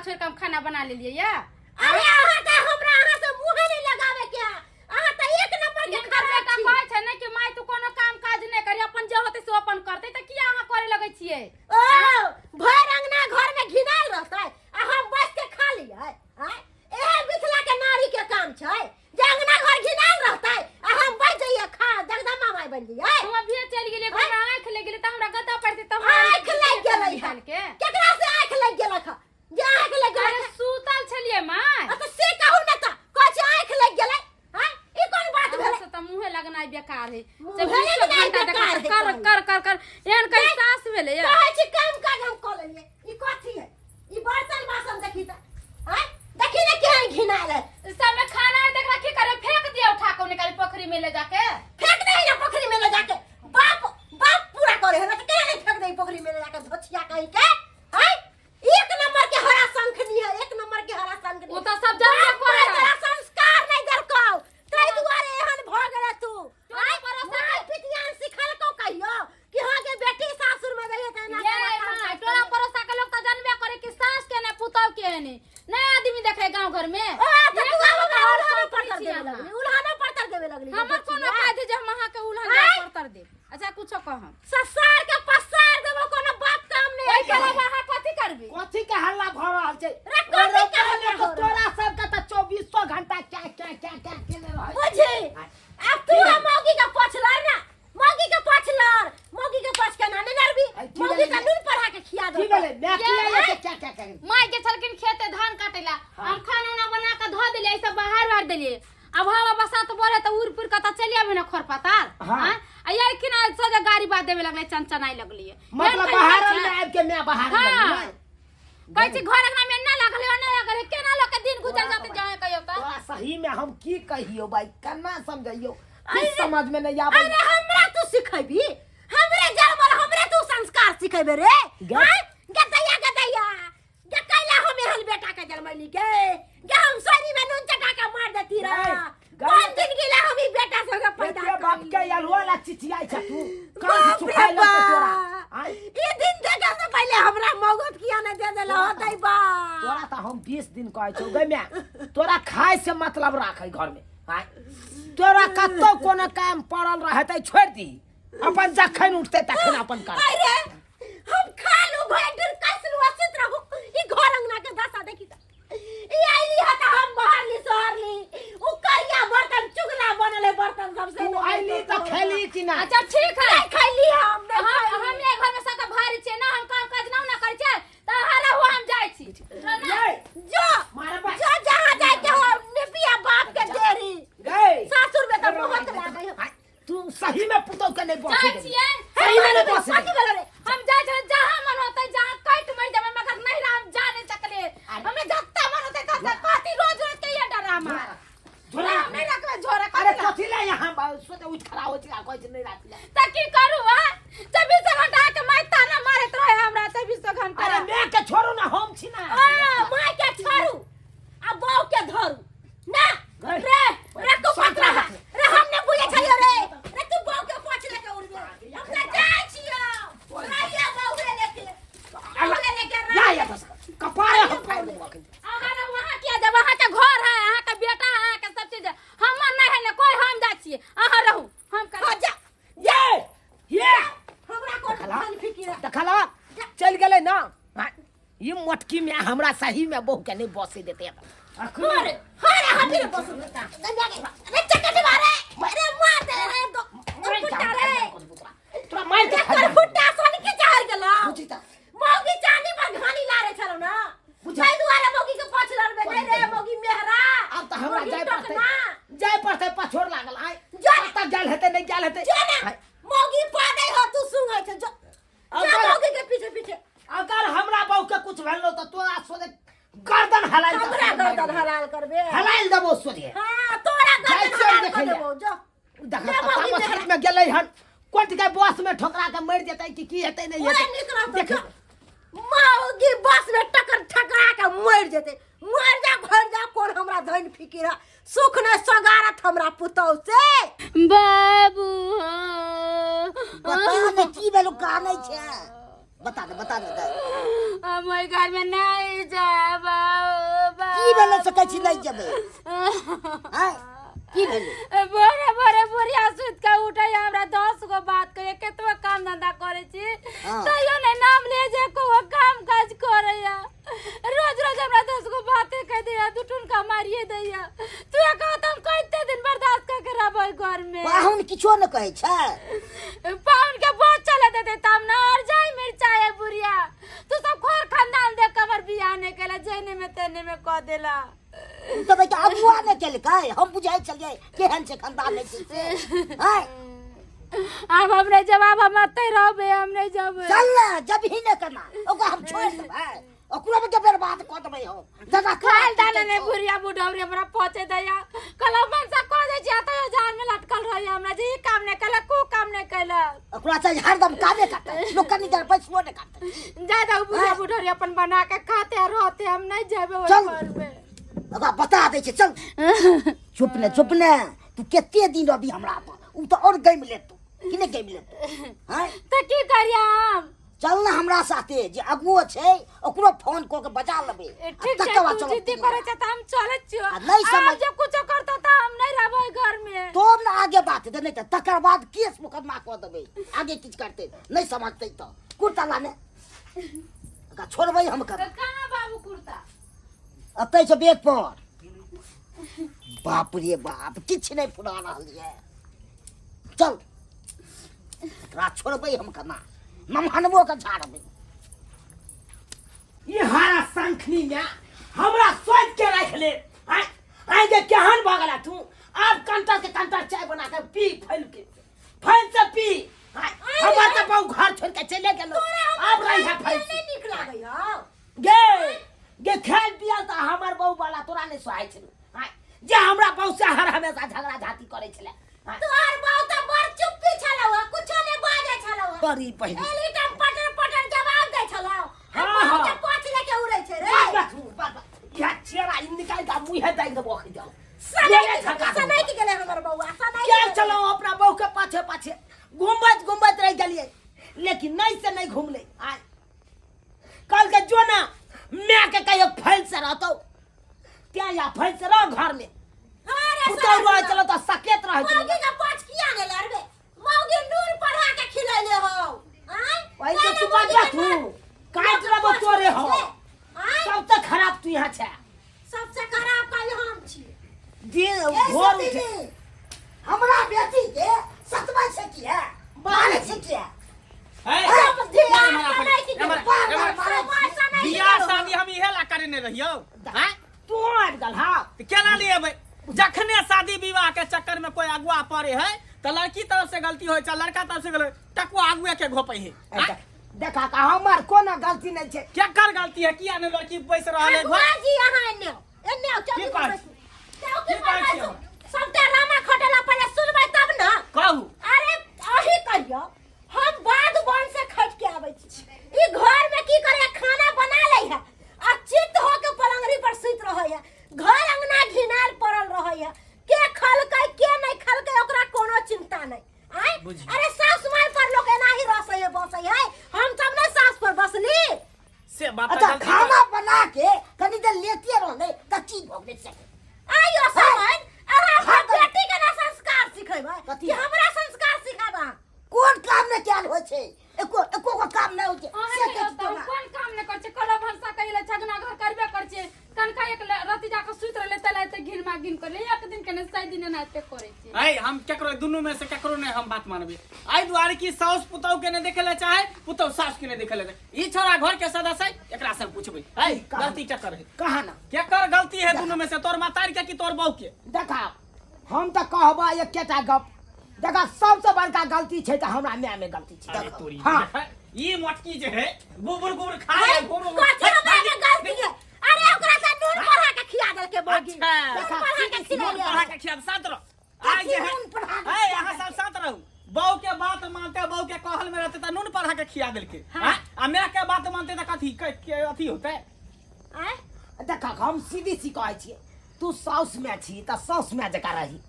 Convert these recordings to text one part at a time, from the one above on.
छोड़ के हम खाना बना ले लिए या अरे आहा का हमरा आहा से मुंह नहीं लगावे क्या आहा त एक नंबर के खराब का कहै छै ने कि माय तू कोनो काम काज नहीं करी अपन जे होते से अपन करते त किया आहा करे लगै छियै ओ भर अंगना घर में घिनाल रहतै आ हम बस के खा लियै हैं एहे मिथिला के नारी के काम छै जे अंगना घर घिनाल रहतै आ हम बस जइए खा जगदम्बा माय बन लियै हम अभी चल गेलिए घर आंख लग गेले त हमरा गद्दा पड़ते त आंख लग गेलै निकाल के केकरा से आंख लग गेलै खा जे आंख लग गेलै अरे सूतल छलिए माय त से कहू न त कहै छै आंख लग गेलै हैं ई कोन बात भेलै से त मुंहे लगनाइ बेकार है मुँहे लगनाइ बेकार है, कर कर कर कर एहन कई सास भेले या कहै छी काम काज हम क लेलिए ई कथी है ई बर्तन बासन देखी त हैं देखी न केहन घिनाल है सब में खाना है देख रखी करे फेंक दिया उठा के निकाल पोखरी में ले जाके फेंक नहीं ना पोखरी में ले जाके बाप बाप पूरा करे है ना तो केना नहीं फेंक दे पोखरी में ले जाके धोछिया कहीं के हैं एक नंबर के हरा शंखनी है एक नंबर के हरा शंखनी वो तो सब जानबे करे तेरा संस्कार नहीं दरकौ तै दुआरे एहन भ गेले तू तोरा परोसा माय पितियान सिखल को कहियो कि हां के बेटी सासुर में गई त ना ये माय तोरा परोसा के लोग त जानबे करे कि सास के ने पुतौ के ने नया आदमी देखे गांव घर में ओ त तू उल्हानो पड़तर देवे लगली उल्हानो पड़तर देवे लगली हमर कोनो काज जे हम अहाँ के उल्हन कर दे अच्छा कुछो कह ससार के पसार देबो कोनो बात काम नहीं ओइ के अलावा अहाँ कथि करबी कथी के हल्ला भ रहल छै रे कथी के हल्ला हो तोरा सब के त 2400 घंटा क्या केले रहै बुझी अब तू हम मौगी का पछलर ना मौगी के पछलर मौगी के पछ के ना नहीं नरबी मौगी का नून पढ़ा के खिया दो की बोले मैं खिया के क्या करे माय के छलकिन खेते धान काटेला हम खाना ना बना के धो देलिए सब बाहर बाहर देलिए अब हवा बसात बोले त उड़पुर का त चलिए भी ना खरपताल हां आ यार कि ना सोजा गाड़ी बात देवे लगले चंचनाई लगली मतलब बाहर में आब के मैं बाहर हां कहै छी घर अंगना में ना लागले ना लागले केना लोग के दिन गुजर जाते जाए कहियो त तोरा सही में हम की कहियो भाई केना समझियो कुछ समझ में नहीं आबै अरे हमरा तू सिखैबी हमरे जरमल हमरे तू संस्कार सिखैबे रे हां गदैया गदैया के कैला हम एहन बेटा के जन्मली के हम सरी में नून चटा के मार देती रे कौन दिन गिला हम ई बेटा संग पैदा तेरे बाप कर के अलवाला चिचियाई छ तू बाप कहां रे छुपाई लो तोरा बाप। ई दिन देखे से पहले हमरा मौगत किया न दे देला होतै बा तोरा त हम 20 दिन कहै छौ गे मैं तोरा खाए से मतलब राखै घर में हां तोरा कत्तो कोनो काम पड़ल रहतै छोड़ दी अपन जखन उठते तखन अपन कर अरे हम खा लू भाई दिन कैसे वसित रहू ई घर अंगना के दशा देखी त ई आईली हता हम बाहरली शहरली उ करिया बर्तन चुगला बनले बर्तन सबसे तू आइली त खेली कि ना अच्छा ठीक है खैली हम हमने घर में सबका भारी छे ना हम काम काज ना करे छे त हाला हो हम जाय छी जो मारे बा जो जहां जाए के हो निपिया बाप के देरी गई सासुर में त बहुत लागे हो तू सही में पुतौ के नहीं जाय बसे छिए सही में नहीं बसे कथी भेल रे हम जाय छे जहां मन होतै जहां कट मर जाबे मगर नहीं राम जाने सकले हमें जत्ता मन होतै त कथि रोज रोज के ये डरामा झोरा हम नहीं रखबे झोरा अरे कथि कथी ले यहाँ सोते उठ खड़ा हो जा कहै छै नहीं राख ले त की करू आ 24 घंटा के मैं ताना मारत रहे हमरा 24 घंटा अरे मैं के छोड़ू ना हम छी ना माय के छोड़ू आ बौ के धरू ना रे तू पत्रा रे हमने बुझे छलियो रे तू बौ के पोछ लेके उड़बे हम ना जाय छियो राइया बौ रे लेके या या बस कपार हम फाड़ दूंगा अगर वहां किया जब वहां के घर है वहां के बेटा है वहां के सब चीज है हम नहीं है ना कोई हम जा छिए अहाँ रहू हम कर जा ये हमरा को खान फिकिर देखला चल गेले ना ये मटकी में हमरा सही में बहु के नहीं बसे देते अरे हम फिर बस बेटा गंजा के अरे चक्कर मारे अरे मार दे रे तो फुटा रे तोरा मार के कर फुटा सोनी के चाहर गेलो बुझी त मौगी चांदी पर घानी लारे छलो ना बुझाई दुआरे मौगी के पाछ लड़बे नहीं रे मौगी मेहरा अब त हमरा जाय पड़ते पछोड़ लागल आय जा तब जाल हेते नहीं जाल हेते जा ना मौगी पादै हो तू सुंगै छ जो जा मौगी के पीछे पीछे अगर हमरा बहु के कुछ भेलो त तोरा सोदे गर्दन हलाल हमरा गर्दन हलाल करबे हलाल देबो सोदे हां तोरा गर्दन हलाल कर देबो जो देखा तमाशा में गेलै हन कोट के बस में ठोकरा के मर जेतै की हेतै नहीं हेतै देख मौगी बस में टकर ठकरा के मर जेते मर जा घर जा कोन हमरा धन फिकिर सुख ने सगारत हमरा पुतौ से बाबू बता ने की बेलु कानै छै बता दे हम घर में नहीं जाबा की भेलै से कहै छी नहीं जेबै हैं की भेलै बोरे बोरे बोरिया सुत के उठे हमरा 10 गो बात कहे केतबो काम धंधा करे छी तइयो ने नाम ले जे को काम काज करे या रोज रोज हमरा 10 गो बातें कह दिया दुटुन का मारिए दैया तू कह तुम कते दिन बर्दाश्त करके रहबै घर में पाहुन किछो न कहै छै पाहुन के बहुत चले देते तब ना और जाई मिर्चाई बुढ़िया तू सब खोर खानदान देख कबर बियाह ने केला जेने में तेने में कह देला तो बेटा अगुआ ने केलकै हम बुझाइ छलियै केहन छै खानदान नै छै हैं अब हमरे जवाब हम अतै रहबे हम नहीं जबै चल ना जब ही न करना ओकरा हम छोड़ देबै ओकरा में के बर्बाद क देबै हम दादा खाल दाना ने बुढ़िया बुढ़ौरे हमरा पहुंचे दैया कल मन से कह दे छी तो जान में लटकल रही हमरा जे ई काम ने कला को काम ने कला ओकरा से हरदम कामे करतै लोग कनी देर पैसो ने करतै ज्यादा बुढ़िया बुढ़ौरे अपन बना के खाते रहते हम नहीं जेबै ओइ घर में ओकरा बता दै छै चल चुप ने तू केते दिन अभी हमरा पर उ तो और गइम लेतौ कि ने गइम लेतौ हैं त की करिया हम चल ना हमरा साथे जे अगुओ छै ओकरो फोन क के बजा लेबै ठीक छै तू जिद्दी करे छ त हम चले छियो नहीं समझ जे कुछ करतो त हम नहीं रहबै घर में तो ना आगे बात दे नहीं तकर बाद केस मुकदमा क देबै आगे किछ करते नहीं समझतै त कुर्ता लाने का छोड़बै हम कर कहां बाबू कुर्ता अतै से बेग पर बाप रे बाप किछ नहीं फुरा रहल है चल एकरा छोड़बै हम कना ममहनबो के झाड़बै ये हारा संखनी में हमरा सोच के रख ले आगे केहन भगला तू अब कंटर चाय बना के पी फैल से पी हमरा त बहु घर छोड़ के चले गेलो अब रही है फैल से निक लागै हो गे खाल पिया त हमर बहु वाला तोरा ने सोहाय छल जे हमरा बहु से हर हमेशा झगड़ा झाती करे छले तोहर बहु त बड़ चुप्पी छलौ कुछो ने बाजे छलौ बड़ी पहली एली टम पटर जवाब दै छलौ हम के पाछ लेके उड़ै छै रे या चेहरा निकाल के मुंह है दाई दबो खि जाओ सनै की गेले हमर बहु सनै क्या चलो अपना बहु के पाछे घूमत रह गेलिए लेकिन नहीं से नहीं घूमले आय कल के जो ना मैं के कहियो फैल से रहतो क्या या फैल से रह घर में अरे तो रह चलो तो सकेत रह चलो मौगी का पाछ किया गेले रे मौगी नून पढ़ा के खिलैले हो आय भाई तो तू बात तू काट रबो तोरे हो सबसे खराब तू यहां छे सबसे खराब काल हम छी दिन भोर उठे हमरा बेटी के सतवा से की है बाल से की है बियाह शादी हम इहे ला करे ने रहियो हैं तू आट गल हां केना लेबै जखने शादी विवाह के चक्कर में कोई अगुआ पड़े है त लड़की तरफ से गलती होय छै लड़का तरफ से गलती टकुआ अगुए के घोपै है देखा का हमर कोनो गलती नहीं छे क्या कर गलती है किया ने लड़की बैस रहल है घर जी यहां एने चल सबटा रामा खटला पहले सुनबै तब ना कहू अरे अही कहियो हम बाद बन से खट के आबै छी ई घर में की करे खाना बना लै है आ चित हो के पलंगरी पर सुत रहै है घर अंगना घिनाल पड़ल रहै है के खलकै के नहीं खलकै ओकरा कोनो चिंता नहीं आय अरे सास माय पर लोग एना ही रसै है बसै है हम सब ने सास पर बसली से बात अच्छा खाना बना के कनी देर लेते रहले त की भोगले से आयो समझ अरे बेटी के ना संस्कार सिखेबै कि हमरा संस्कार सिखाबा कोन काम ने कैल होय छै एको काम नहीं होय छै कोन काम ने कर छै कलो भरसा कइले झगना घर करबे कर छै कनका एक राति जाके सुत रहले तले घिनमा गिन कर ले एक दिन के ने 7 दिन ना पे करे छै ऐ हम केकरो दुनु में से केकरो ने हम बात मानबे आई दुआरे की साउस पुतौ के ने देखेले चाहे पुतौ सास के ने देखेले ई छोरा घर के सदस्य एकरा से पूछबै ऐ गलती केकर है कहा ना केकर गलती है दुनु में से तोर मातार के कि तोर बहू के देखा हम त कहबा एकेटा गप देखा सबसे बड़का गलती छै त हमरा माय में गलती छै अरे तोरी हां ई मोटकी जे है गोबर गोबर खाए गोबर कथि हमरा में गलती है अरे ओकरा से नून पढ़ा के खिया देल के बोगी अच्छा पढ़ा के खिला नून पढ़ा के खिया शांत रहो आज जे है ए यहां सब शांत रहो बहू के बात मानते बहू के कहल में रहते त नून पढ़ा के खिया देल के हां आ मैं के बात मानते त कथि के अथी होते आय देखा हम सीधी सी कहै छी तू साउस में छी त साउस में जका रही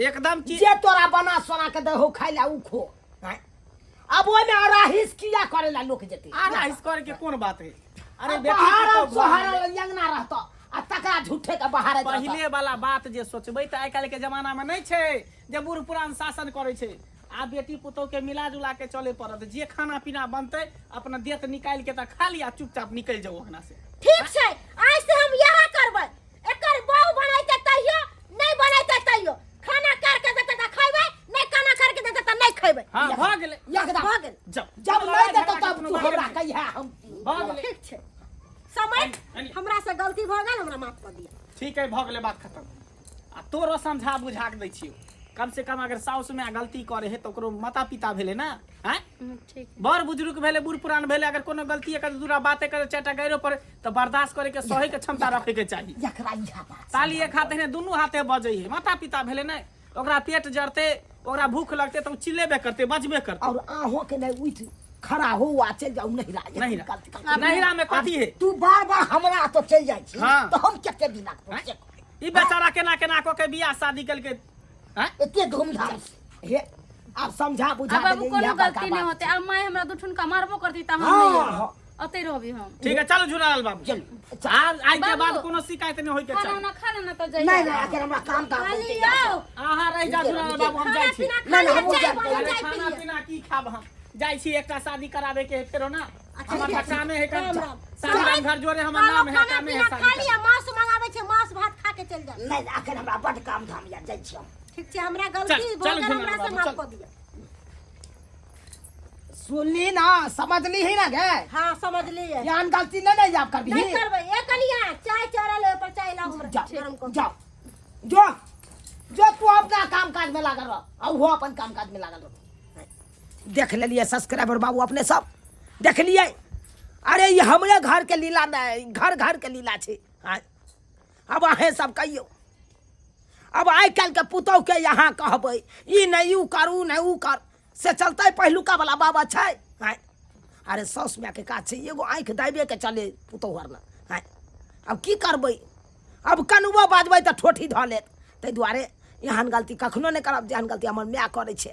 एकदम जे तोरा बना सोना के दे हो खाइला उ खो अब ओइ में अराहिस किया करेला लोग जते अराहिस करे के कोन बात है अरे बेटी तो सोहारा अंगना रहतो आ तकर बड़ा झूठे का बाहर पहिले वाला बात जे सोचबै त आइ काल्हि के जमाना में नहीं छै जे बूढ़ पुरान शासन करे छै। आ बेटी पुतोह के मिला जुला के चले पड़त, जे खाना पीना बनते अपना देत निकाल के त खा लिया, चुपचाप निकल जाओ ओहना से। ठीक छै, आज से हम यहा करबै, एकर बहु बनैते तइयो नहीं बनैते तइयो, खाना कर के देते त खैबै, नहीं खाना कर के देते त नहीं खैबै। हां भ गेलै एकदम भ गेल। जब नहीं देतो तब तू हमरा कहिया हम भ गेलै। ठीक छै, समय हमरा से गलती भ गेल, हमरा माफ कर दिया। ठीक है भ गेलै, बात खत्म। आ तोरो समझा बुझा के दै छियो, कम से कम अगर साउस में गलती करे है तो ओकरो माता पिता भेले ना, हैं ठीक बड़ बुजुर्ग भेले, बूढ़ पुरान भेले, अगर कोनो गलती कर दूरा बातें करे चाटा गैरो पर तो बर्दाश्त करे के सहे के क्षमता रखे के चाहिए। एकरा इहा बात ताली एक हाथे ने दुनू हाथे बजै है, माता पिता भेले ना, ओकरा पेट जरते, ओकरा भूख लगते तो चिल्लेबे करते, बजबे करते। और आहों के नहीं उठ खड़ा हो आ चल जाऊ नहीं रा नहिरा में कथी है? तू बार-बार हमरा तो चल जाय छी हाँ। तो हम केते दिन ई बेचारा केना केना को के बियाह शादी कल के, हैं इतने धूमधाम से हे आप समझा बुझा अब बाबू देलिए, कोनो यह गलती बड़का नहीं बात होते। अब मैं हमरा दू ठुनका मारबो करती त हम हाँ, नहीं हाँ। अते रहबी हम। ठीक है चलो झुलाल बाबू, चल आज आज के बाद बाबू। कोनो शिकायत नहीं होय के खाना चाहिए। ना खाना ना तो नहीं जाइए। नहीं आके हमरा काम काम खाली आओ, आहा रह जा झुलाल बाबू, हम जाय छी। नहीं, नहीं, हम चाय जाए- पानी, अरे चाय खाना पिए। पीना की खाब हम, जाय छी एकटा शादी करावे के फेरो ना, अच्छा, हमर ठीक है। कामे है राम कर राम। सामान घर जोरे हमर खाना नाम है, खाना कामे है पीना शादी खा कर। लिया, मांस मंगावे छै, मांस भात खा के चल जा। नहीं आके हमरा बड़ काम धाम या जाय छी हम। ठीक छै, हमरा गलती चल, भ चल गेल, झुला हमरा से बाबू, माफ चल। कर दिया। सुनली ना, समझली ही ना गे, हां समझ लिए, यान गलती नहीं आप कर भी नहीं करबै। ए कनिया चाय चढ़ल है, पर चाय लाओ हमरा, जा गरम कर। जाओ जो जो तू अपना काम काज में लागल रह और वो अपन काम काज में लागल रह। देख लिए सब्सक्राइबर बाबू अपने सब देख लिए। अरे ये हमरे घर के लीला नहीं, घर घर के लीला छे। हाँ अब अहे सब कहियो, अब आइ काल्हि के पुतौह के यहाँ कहबै ई नहीं ऊ करू नहीं ऊ कर से चलते पहिलुका वाला बाबा छै। हाँ अरे सौस माय के काज छै, एगो आँख दाबे के चले पुतौह हर ना। हाँ अब की करबै, अब कनुआ बाजबै तऽ ठोठी धऽ लेत, ताहि दुआरे एहन गलती कखनो नहि करब जेहन गलती हमर माय करै छै।